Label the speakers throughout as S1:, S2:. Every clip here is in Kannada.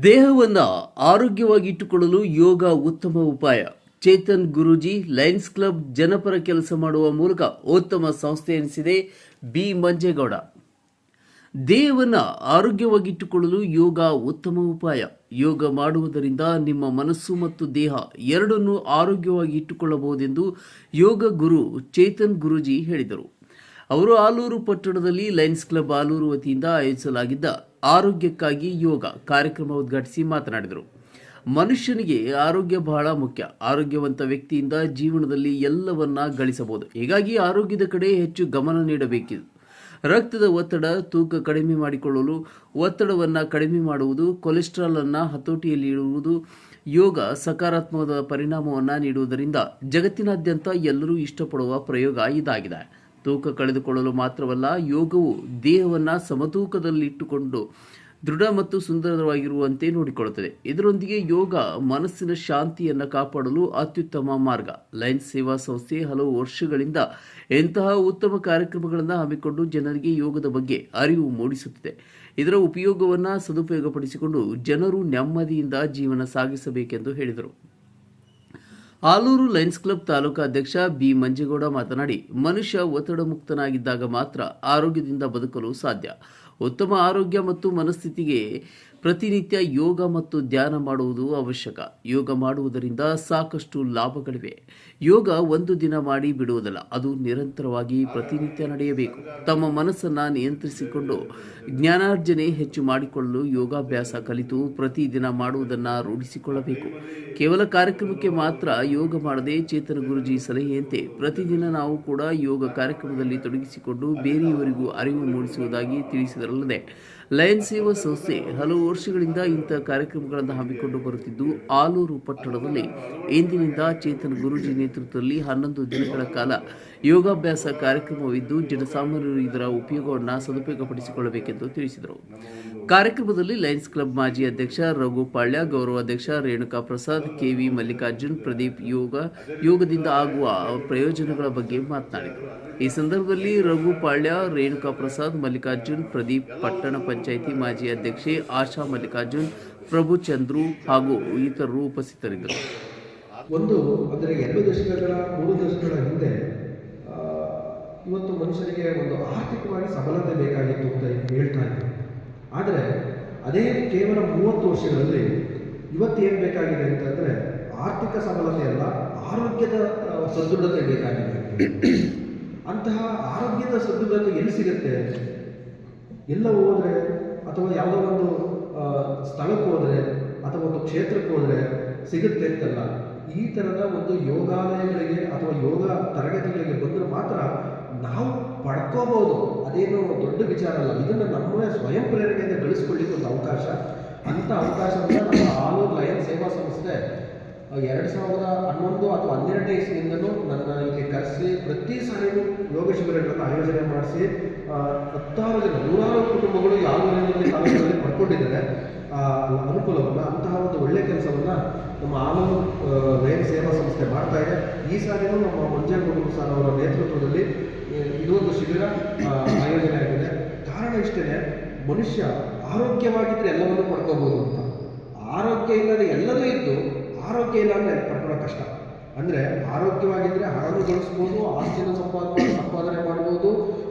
S1: ದೇಹವನ್ನು ಆರೋಗ್ಯವಾಗಿಟ್ಟುಕೊಳ್ಳಲು ಯೋಗ ಉತ್ತಮ ಉಪಾಯ. ಚೇತನ್ ಗುರೂಜಿ ಲಯನ್ಸ್ ಕ್ಲಬ್ ಜನಪರ ಕೆಲಸ ಮಾಡುವ ಮೂಲಕ ಉತ್ತಮ ಸಂಸ್ಥೆ ಎನಿಸಿದೆ. ಬಿ ಮಂಜೇಗೌಡ. ದೇಹವನ್ನು ಆರೋಗ್ಯವಾಗಿಟ್ಟುಕೊಳ್ಳಲು ಯೋಗ ಉತ್ತಮ ಉಪಾಯ. ಯೋಗ ಮಾಡುವುದರಿಂದ ನಿಮ್ಮ ಮನಸ್ಸು ಮತ್ತು ದೇಹ ಎರಡನ್ನೂ ಆರೋಗ್ಯವಾಗಿ ಇಟ್ಟುಕೊಳ್ಳಬಹುದೆಂದು ಯೋಗ ಗುರು ಚೇತನ್ ಗುರೂಜಿ ಹೇಳಿದರು. ಅವರು ಆಲೂರು ಪಟ್ಟಣದಲ್ಲಿ ಲಯನ್ಸ್ ಕ್ಲಬ್ ಆಲೂರು ವತಿಯಿಂದ ಆಯೋಜಿಸಲಾಗಿದ್ದ ಆರೋಗ್ಯಕ್ಕಾಗಿ ಯೋಗ ಕಾರ್ಯಕ್ರಮ ಉದ್ಘಾಟಿಸಿ ಮಾತನಾಡಿದರು. ಮನುಷ್ಯನಿಗೆ ಆರೋಗ್ಯ ಬಹಳ ಮುಖ್ಯ. ಆರೋಗ್ಯವಂತ ವ್ಯಕ್ತಿಯಿಂದ ಜೀವನದಲ್ಲಿ ಎಲ್ಲವನ್ನ ಗಳಿಸಬಹುದು. ಹೀಗಾಗಿ ಆರೋಗ್ಯದ ಕಡೆ ಹೆಚ್ಚು ಗಮನ ನೀಡಬೇಕಿದೆ. ರಕ್ತದ ಒತ್ತಡ, ತೂಕ ಕಡಿಮೆ ಮಾಡಿಕೊಳ್ಳಲು ಒತ್ತಡವನ್ನು ಕಡಿಮೆ ಮಾಡುವುದು, ಕೊಲೆಸ್ಟ್ರಾಲ್ ಅನ್ನು ಹತೋಟಿಯಲ್ಲಿ ಇಡುವುದು. ಯೋಗ ಸಕಾರಾತ್ಮಕ ಪರಿಣಾಮವನ್ನು ನೀಡುವುದರಿಂದ ಜಗತ್ತಿನಾದ್ಯಂತ ಎಲ್ಲರೂ ಇಷ್ಟಪಡುವ ಪ್ರಯೋಗ ಇದಾಗಿದೆ. ತೂಕ ಕಳೆದುಕೊಳ್ಳಲು ಮಾತ್ರವಲ್ಲ, ಯೋಗವು ದೇಹವನ್ನು ಸಮತೂಕದಲ್ಲಿಟ್ಟುಕೊಂಡು ದೃಢ ಮತ್ತು ಸುಂದರವಾಗಿರುವಂತೆ ನೋಡಿಕೊಳ್ಳುತ್ತದೆ. ಇದರೊಂದಿಗೆ ಯೋಗ ಮನಸ್ಸಿನ ಶಾಂತಿಯನ್ನು ಕಾಪಾಡಲು ಅತ್ಯುತ್ತಮ ಮಾರ್ಗ. ಲಯನ್ಸ್ ಸೇವಾ ಸಂಸ್ಥೆ ಹಲವು ವರ್ಷಗಳಿಂದ ಇಂತಹ ಉತ್ತಮ ಕಾರ್ಯಕ್ರಮಗಳನ್ನು ಹಮ್ಮಿಕೊಂಡು ಜನರಿಗೆ ಯೋಗದ ಬಗ್ಗೆ ಅರಿವು ಮೂಡಿಸುತ್ತಿದೆ. ಇದರ ಉಪಯೋಗವನ್ನು ಸದುಪಯೋಗಪಡಿಸಿಕೊಂಡು ಜನರು ನೆಮ್ಮದಿಯಿಂದ ಜೀವನ ಸಾಗಿಸಬೇಕೆಂದು ಹೇಳಿದರು. ಆಲೂರು ಲಯನ್ಸ್ ಕ್ಲಬ್ ತಾಲೂಕಾ ಅಧ್ಯಕ್ಷ ಬಿ ಮಂಜೇಗೌಡ ಮಾತನಾಡಿ, ಮನುಷ್ಯ ಒತ್ತಡ ಮುಕ್ತನಾಗಿದ್ದಾಗ ಮಾತ್ರ ಆರೋಗ್ಯದಿಂದ ಬದುಕಲು ಸಾಧ್ಯ. ಉತ್ತಮ ಆರೋಗ್ಯ ಮತ್ತು ಮನಸ್ಥಿತಿಗೆ ಪ್ರತಿನಿತ್ಯ ಯೋಗ ಮತ್ತು ಧ್ಯಾನ ಮಾಡುವುದು ಅವಶ್ಯಕ. ಯೋಗ ಮಾಡುವುದರಿಂದ ಸಾಕಷ್ಟು ಲಾಭಗಳಿವೆ. ಯೋಗ ಒಂದು ದಿನ ಮಾಡಿ ಬಿಡುವುದಲ್ಲ, ಅದು ನಿರಂತರವಾಗಿ ಪ್ರತಿನಿತ್ಯ ನಡೆಯಬೇಕು. ತಮ್ಮ ಮನಸ್ಸನ್ನು ನಿಯಂತ್ರಿಸಿಕೊಂಡು ಜ್ಞಾನಾರ್ಜನೆ ಹೆಚ್ಚು ಮಾಡಿಕೊಳ್ಳಲು ಯೋಗಾಭ್ಯಾಸ ಕಲಿತು ಪ್ರತಿದಿನ ಮಾಡುವುದನ್ನು ರೂಢಿಸಿಕೊಳ್ಳಬೇಕು. ಕೇವಲ ಕಾರ್ಯಕ್ರಮಕ್ಕೆ ಮಾತ್ರ ಯೋಗ ಮಾಡದೆ ಚೇತನ ಗುರೂಜಿ ಸಲಹೆಯಂತೆ ಪ್ರತಿದಿನ ನಾವು ಕೂಡ ಯೋಗ ಕಾರ್ಯಕ್ರಮದಲ್ಲಿ ತೊಡಗಿಸಿಕೊಂಡು ಬೇರೆಯವರಿಗೂ ಅರಿವು ಮೂಡಿಸುವುದಾಗಿ ತಿಳಿಸಿದರಲ್ಲದೆ, ಲಯನ್ಸ್ ಸೇವಾ ಸಂಸ್ಥೆ ಹಲವು ವರ್ಷಗಳಿಂದ ಇಂತಹ ಕಾರ್ಯಕ್ರಮಗಳನ್ನು ಹಮ್ಮಿಕೊಂಡು ಬರುತ್ತಿದ್ದು, ಆಲೂರು ಪಟ್ಟಣದಲ್ಲಿ ಇಂದಿನಿಂದ ಚೇತನ್ ಗುರೂಜಿ ನೇತೃತ್ವದಲ್ಲಿ 11 ದಿನಗಳ ಕಾಲ ಯೋಗಾಭ್ಯಾಸ ಕಾರ್ಯಕ್ರಮವಿದ್ದು, ಜನಸಾಮಾನ್ಯರು ಇದರ ಉಪಯೋಗವನ್ನು ಸದುಪಯೋಗಪಡಿಸಿಕೊಳ್ಳಬೇಕೆಂದು ತಿಳಿಸಿದರು. ಕಾರ್ಯಕ್ರಮದಲ್ಲಿ ಲಯನ್ಸ್ ಕ್ಲಬ್ ಮಾಜಿ ಅಧ್ಯಕ್ಷ ರಘು ಪಾಳ್ಯ, ಗೌರವಾಧ್ಯಕ್ಷ ರೇಣುಕಾ ಪ್ರಸಾದ್, ಕೆವಿ ಮಲ್ಲಿಕಾರ್ಜುನ್, ಪ್ರದೀಪ್ ಯೋಗದಿಂದ ಆಗುವ ಪ್ರಯೋಜನಗಳ ಬಗ್ಗೆ ಮಾತನಾಡಿದರು. ಈ ಸಂದರ್ಭದಲ್ಲಿ ರಘು ಪಾಳ್ಯ, ರೇಣುಕಾ ಪ್ರಸಾದ್, ಮಲ್ಲಿಕಾರ್ಜುನ್, ಪ್ರದೀಪ್, ಪಟ್ಟಣ ಪಂಚಾಯಿತಿ ಮಾಜಿ ಅಧ್ಯಕ್ಷೆ ಆಶಾ ಮಲ್ಲಿಕಾರ್ಜುನ್, ಪ್ರಭು ಚಂದ್ರು ಹಾಗೂ ಇತರರು ಉಪಸ್ಥಿತರಿದ್ದರು.
S2: ಒಂದು ಅಂದರೆ 2 ದಶಕಗಳ 3 ದಶಕಗಳ ಹಿಂದೆ ಇವತ್ತು ಮನುಷ್ಯರಿಗೆ ಒಂದು ಆರ್ಥಿಕವಾಗಿ ಸಬಲತೆ ಬೇಕಾಗಿತ್ತು ಅಂತ ಹೇಳ್ತಾ ಇದ್ರು. ಆದರೆ ಅದೇ ಕೇವಲ 30 ವರ್ಷಗಳಲ್ಲಿ ಇವತ್ತೇನು ಬೇಕಾಗಿದೆ ಅಂತಂದರೆ ಆರ್ಥಿಕ ಸಬಲತೆ ಅಲ್ಲ, ಆರೋಗ್ಯದ ಸದೃಢತೆ ಬೇಕಾಗಿದೆ. ಅಂತಹ ಆರೋಗ್ಯದ ಸದೃಢತೆ ಎಲ್ಲಿ ಸಿಗುತ್ತೆ? ಎಲ್ಲ ಹೋದರೆ ಅಥವಾ ಯಾವುದೋ ಒಂದು ಸ್ಥಳಕ್ಕೆ ಹೋದರೆ ಅಥವಾ ಒಂದು ಕ್ಷೇತ್ರಕ್ಕೆ ಹೋದರೆ ಸಿಗುತ್ತೆ ಅಂತಲ್ಲ. ಈ ಥರದ ಒಂದು ಯೋಗಾಲಯಗಳಿಗೆ ಅಥವಾ ಯೋಗ ತರಗತಿಗಳಿಗೆ ಬಂದರೆ ಮಾತ್ರ ನಾವು ಪಡ್ಕೋಬೋದು. ಅದೇನು ದೊಡ್ಡ ವಿಚಾರ ಅಲ್ಲ. ಇದನ್ನು ನಮ್ಮ ಸ್ವಯಂ ಪ್ರೇರಣೆಯಿಂದ ಗಳಿಸ್ಕೊಳ್ಳಿಕ್ಕೆ ಒಂದು ಅವಕಾಶ. ಅಂಥ ಅವಕಾಶವನ್ನು ನಮ್ಮ ಆಲೂರು ಲಯನ್ಸ್ ಸೇವಾ ಸಂಸ್ಥೆ 2011 ಅಥವಾ 12ನೇ ಇಸ್ವಿಯಿಂದಲೂ ನನ್ನ ಇಲ್ಲಿ ಕರೆಸಿ ಪ್ರತಿ ಸಾರಿಯೂ ಯೋಗ ಶಿಬಿರಗಳನ್ನು ಆಯೋಜನೆ ಮಾಡಿಸಿ 10 ಜನ 100 ಕುಟುಂಬಗಳು ಯಾವ ತಾಲೂಕಿನಲ್ಲಿ ಪಡ್ಕೊಂಡಿದ್ದಾರೆ ಅನುಕೂಲವನ್ನು. ಅಂತಹ ಒಂದು ಒಳ್ಳೆಯ ಕೆಲಸವನ್ನು ನಮ್ಮ ಆಲೂರು ಲಯನ್ಸ್ ಸೇವಾ ಸಂಸ್ಥೆ ಮಾಡ್ತಾ ಇದೆ. ಈ ಸಾರಿಯೂ ನಮ್ಮ ಮಂಜೇಗೌಡ ಸರ್ ಅವರ ನೇತೃತ್ವದಲ್ಲಿ ಇದೊಂದು ಶಿಬಿರ ಆಯೋಜನೆ ಆಗಿದೆ. ಕಾರಣ ಇಷ್ಟೇ, ಮನುಷ್ಯ ಆರೋಗ್ಯವಾಗಿದ್ದರೆ ಎಲ್ಲವನ್ನೂ ಪಡ್ಕೋಬೋದು ಅಂತ. ಆರೋಗ್ಯ ಇಲ್ಲದೆ ಎಲ್ಲದೂ ಇದ್ದು ಆರೋಗ್ಯ ಇಲ್ಲ ಅಂದರೆ ಪಡ್ಕೊಳ್ಳೋ ಕಷ್ಟ. ಅಂದರೆ ಆರೋಗ್ಯವಾಗಿದ್ದರೆ ಹಣವನ್ನು ಗಳಿಸ್ಬೋದು, ಆಸ್ತಿನ ಸಂಪಾದನೆ ಮಾಡ್ಬೋದು,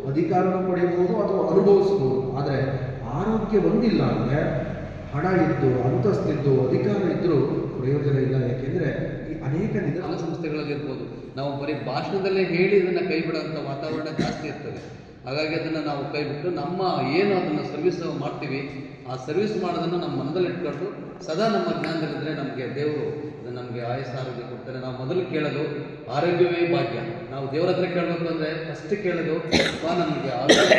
S2: ಅಧಿಕಾರನ ಪಡೆಯಬಹುದು ಅಥವಾ ಅನುಭವಿಸ್ಬೋದು. ಆದರೆ ಆರೋಗ್ಯ ಒಂದಿಲ್ಲ ಅಂದರೆ ಹಣ ಇದ್ದು, ಅಂತಸ್ತಿದ್ದು, ಅಧಿಕಾರ ಇದ್ದರೂ ಪ್ರಯೋಜನ ಇಲ್ಲ. ಯಾಕೆಂದರೆ ಈ ಅನೇಕ ನಿಧಾನ
S3: ಸಂಸ್ಥೆಗಳಲ್ಲಿರ್ಬೋದು, ನಾವು ಬರೀ ಭಾಷಣದಲ್ಲೇ ಹೇಳಿ ಇದನ್ನು ಕೈ ಬಿಡೋಂಥ ವಾತಾವರಣ ಜಾಸ್ತಿ ಇರ್ತದೆ. ಹಾಗಾಗಿ ಅದನ್ನು ನಾವು ಕೈ ಬಿಟ್ಟು ನಮ್ಮ ಏನು ಅದನ್ನು ಸರ್ವಿಸ್ ಮಾಡ್ತೀವಿ, ಆ ಸರ್ವಿಸ್ ಮಾಡೋದನ್ನು ನಮ್ಮ ಮನದಲ್ಲಿ ಇಟ್ಕೊಂಡು ಸದಾ ನಮ್ಮ ಜ್ಞಾನದಲ್ಲಿದ್ದರೆ ನಮಗೆ ದೇವರು ನಮಗೆ ಆಯುಷ್ಯ ಆರೋಗ್ಯ ಕೊಡ್ತಾರೆ. ನಾವು ಮೊದಲು ಕೇಳೋದು ಆರೋಗ್ಯವೇ ಭಾಗ್ಯ. ನಾವು ದೇವರ ಹತ್ರ ಕೇಳಬೇಕು ಅಂದರೆ ಫಸ್ಟ್ ಕೇಳೋದು ನಮಗೆ ಆರೋಗ್ಯ,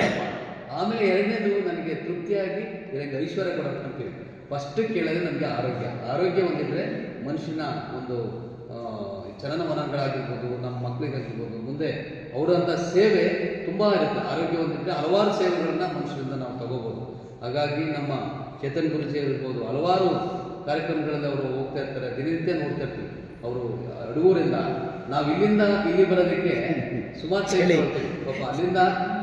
S3: ಆಮೇಲೆ ಎರಡನೇದು ನನಗೆ ತೃಪ್ತಿಯಾಗಿ ನನಗೆ ಐಶ್ವರ್ಯ ಕೊಡೋದು ಅಂತೀವಿ. ಫಸ್ಟ್ ಕೇಳೋದು ನಮಗೆ ಆರೋಗ್ಯ. ಆರೋಗ್ಯ ಹೊಂದಿದ್ರೆ ಮನುಷ್ಯನ ಒಂದು ಚಲನವಲನಗಳಾಗಿರ್ಬೋದು, ನಮ್ಮ ಮಕ್ಕಳಿಗಾಗಿರ್ಬೋದು, ಮುಂದೆ ಅವರಂಥ ಸೇವೆ ತುಂಬ ಇರುತ್ತೆ. ಆರೋಗ್ಯ ಹೊಂದಿದ್ರೆ ಹಲವಾರು ಸೇವೆಗಳನ್ನ ಮನುಷ್ಯರಿಂದ ನಾವು ತಗೋಬೋದು. ಹಾಗಾಗಿ ನಮ್ಮ ಚೇತನ್ ಗುರೂಜಿ ಇರ್ಬೋದು, ಹಲವಾರು ಕಾರ್ಯಕ್ರಮಗಳಲ್ಲಿ ಅವರು ಹೋಗ್ತಾ ಇರ್ತಾರೆ. ದಿನನಿತ್ಯ ನೋಡ್ತಾ ಇರ್ತೀವಿ. ಅವರು ಅಡಗೂರಿಂದ ನಾವು ಇಲ್ಲಿಂದ ಇಲ್ಲಿ ಬರೋದಕ್ಕೆ ಸುಮಾರು ಚಳಿ ಪಾಪ ಅಲ್ಲಿಂದ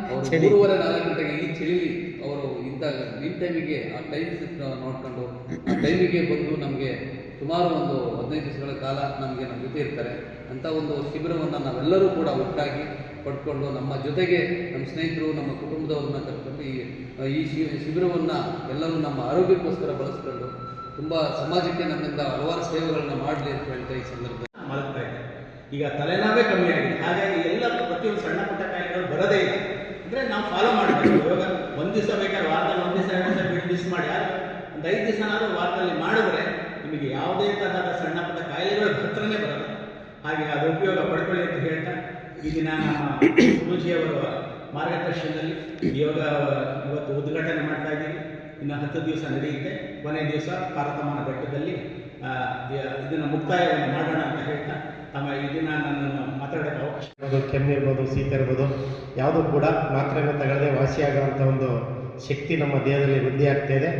S3: ಅವರು 3:30-4 ಗಂಟೆಗೆ ಈ ಚಳಿಲಿ ಅವರು ಇಂಥ ಟೈಮಿಗೆ ಆ ಟೈಮ್ಸ್ ನೋಡ್ಕೊಂಡು ಆ ಟೈಮಿಗೆ ಬಂದು ನಮಗೆ ಸುಮಾರು ಒಂದು 15 ದಿವಸಗಳ ಕಾಲ ನಮಗೆ ನಮ್ಮ ಜೊತೆ ಇರ್ತಾರೆ. ಅಂಥ ಒಂದು ಶಿಬಿರವನ್ನು ನಾವೆಲ್ಲರೂ ಕೂಡ ಒಟ್ಟಾಗಿ ಪಡ್ಕೊಂಡು ನಮ್ಮ ಜೊತೆಗೆ ನಮ್ಮ ಸ್ನೇಹಿತರು ನಮ್ಮ ಕುಟುಂಬದವ್ರನ್ನ ಕರ್ಕೊಂಡು ಈ ಶಿಬಿರವನ್ನು ಎಲ್ಲರೂ ನಮ್ಮ ಆರೋಗ್ಯಕ್ಕೋಸ್ಕರ ಬಳಸ್ಕೊಂಡು ತುಂಬ ಸಮಾಜಕ್ಕೆ ನಮ್ಮಿಂದ ಹಲವಾರು ಸೇವೆಗಳನ್ನ ಮಾಡಲಿ ಅಂತ ಹೇಳ್ತಾ ಈ ಸಂದರ್ಭದಲ್ಲಿ
S4: ಮಲಗ್ತಾ ಇದೆ. ಈಗ ತಲೆನೋವೇ ಕಮ್ಮಿ ಆಗಿದೆ. ಹಾಗಾಗಿ ಎಲ್ಲ ಪ್ರತಿಯೊಂದು ಸಣ್ಣ ಪುಟ್ಟ ಕಾಯಿಲೆಗಳು ಬರೋದೇ ಇಲ್ಲ. ಅಂದರೆ ನಾವು ಫಾಲೋ ಮಾಡಬೇಕು. ಇವಾಗ ಒಂದು ದಿವಸ ಬೇಕಾದ್ರೆ ವಾರದಲ್ಲಿ ಒಂದು ದಿವಸ 2 ದಿವಸ ಬಿಟ್ಟು ಮಿಸ್ ಮಾಡಿ ಒಂದು 5 ದಿವಸನಾದ್ರೂ ವಾರದಲ್ಲಿ ಮಾಡಿದ್ರೆ ನಿಮಗೆ ಯಾವುದೇ ತರಹದ ಸಣ್ಣ ಪುಟ್ಟ ಕಾಯಿಲೆಗಳು ಹತ್ರನೇ ಬರಲ್ಲ. ಹಾಗೆ ಅದು ಉಪಯೋಗ ಪಡ್ಕೊಳ್ಳಿ ಅಂತ ಹೇಳ್ತಾ ಈ ದಿನ ನಮ್ಮ ಗುರೂಜಿಯವರ ಮಾರ್ಗದರ್ಶನದಲ್ಲಿ ಯೋಗ ಇವತ್ತು ಉದ್ಘಾಟನೆ ಮಾಡ್ತಾ ಇದ್ದೀವಿ. ಇನ್ನು 10 ದಿವಸ ನಡೆಯುತ್ತೆ. ಕೊನೆಯ ದಿವಸ ಪಾರ್ವತಮ್ಮನ ಬೆಟ್ಟದಲ್ಲಿ ಇದನ್ನು ಮುಕ್ತಾಯವನ್ನು ಮಾಡೋಣ ಅಂತ ಹೇಳ್ತಾ ತಮ್ಮ ಈ ದಿನ ನನ್ನನ್ನು ಮಾತಾಡೋಕ್ಕೆ ಅವಕಾಶ
S5: ಇರ್ಬೋದು, ಕೆಮ್ಮಿರ್ಬೋದು, ಶೀತ ಇರ್ಬೋದು, ಯಾವುದೂ ಕೂಡ ಮಾತ್ರೆಯನ್ನು ತಗೊಳ್ಳದೆ ವಾಸಿಯಾಗುವಂಥ ಒಂದು ಶಕ್ತಿ ನಮ್ಮ ದೇಹದಲ್ಲಿ ವೃದ್ಧಿ ಆಗ್ತಾಯಿದೆ.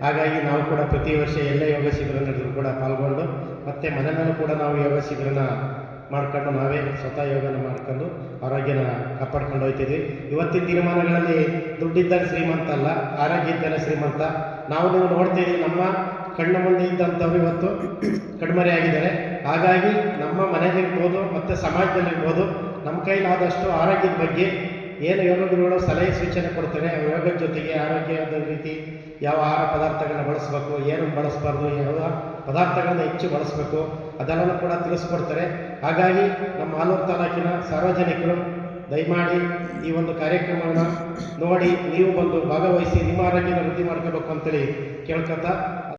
S5: ಹಾಗಾಗಿ ನಾವು ಕೂಡ ಪ್ರತಿ ವರ್ಷ ಎಲ್ಲೇ ಯೋಗ ಶಿಬಿರ ನಡೆದರೂ ಕೂಡ ಪಾಲ್ಗೊಂಡು ಮತ್ತು ಮನೆಯಲ್ಲೂ ಕೂಡ ನಾವು ಯೋಗ ಶಿಬಿರನ ಮಾಡ್ಕೊಂಡು ನಾವೇ ಸ್ವತಃ ಯೋಗನ ಮಾಡ್ಕೊಂಡು ಆರೋಗ್ಯನ ಕಾಪಾಡ್ಕೊಂಡು ಹೋಗ್ತಿದ್ವಿ. ಇವತ್ತಿನ ದಿನಮಾನಗಳಲ್ಲಿ ದುಡ್ಡಿದ್ದಾಗ ಶ್ರೀಮಂತ ಅಲ್ಲ, ಆರೋಗ್ಯ ಇದ್ದರೆ ಶ್ರೀಮಂತ. ನಾವು ನೋಡ್ತೀವಿ, ನಮ್ಮ ಕಣ್ಣು ಮುಂದೆ ಇದ್ದಂಥವ್ರು ಇವತ್ತು ಕಣ್ಮರೆಯಾಗಿದ್ದಾರೆ. ಹಾಗಾಗಿ ನಮ್ಮ ಮನೆಯಲ್ಲಿರ್ಬೋದು ಮತ್ತು ಸಮಾಜದಲ್ಲಿರ್ಬೋದು ನಮ್ಮ ಕೈಲಾದಷ್ಟು ಆರೋಗ್ಯದ ಬಗ್ಗೆ ಏನು ಯೋಗ ಗುರುಗಳು ಸಲಹೆ ಸೂಚನೆ ಕೊಡ್ತಾರೆ, ಯೋಗದ ಜೊತೆಗೆ ಆರೋಗ್ಯದ ರೀತಿ ಯಾವ ಆಹಾರ ಪದಾರ್ಥಗಳನ್ನ ಬಳಸಬೇಕು, ಏನು ಬಳಸಬಾರ್ದು, ಯಾವ ಪದಾರ್ಥಗಳನ್ನ ಹೆಚ್ಚು ಬಳಸಬೇಕು ಅದೆಲ್ಲನೂ ಕೂಡ ತಿಳಿಸ್ಕೊಡ್ತಾರೆ. ಹಾಗಾಗಿ ನಮ್ಮ ಆಲೂರು ತಾಲೂಕಿನ ಸಾರ್ವಜನಿಕರು ದಯಮಾಡಿ ಈ ಒಂದು ಕಾರ್ಯಕ್ರಮವನ್ನು ನೋಡಿ ನೀವು ಬಂದು ಭಾಗವಹಿಸಿ ನಿಮ್ಮ ಆರೋಗ್ಯನ ವೃದ್ಧಿ ಮಾಡ್ಕೋಬೇಕು ಅಂತೇಳಿ ಕೇಳ್ಕೊತಾ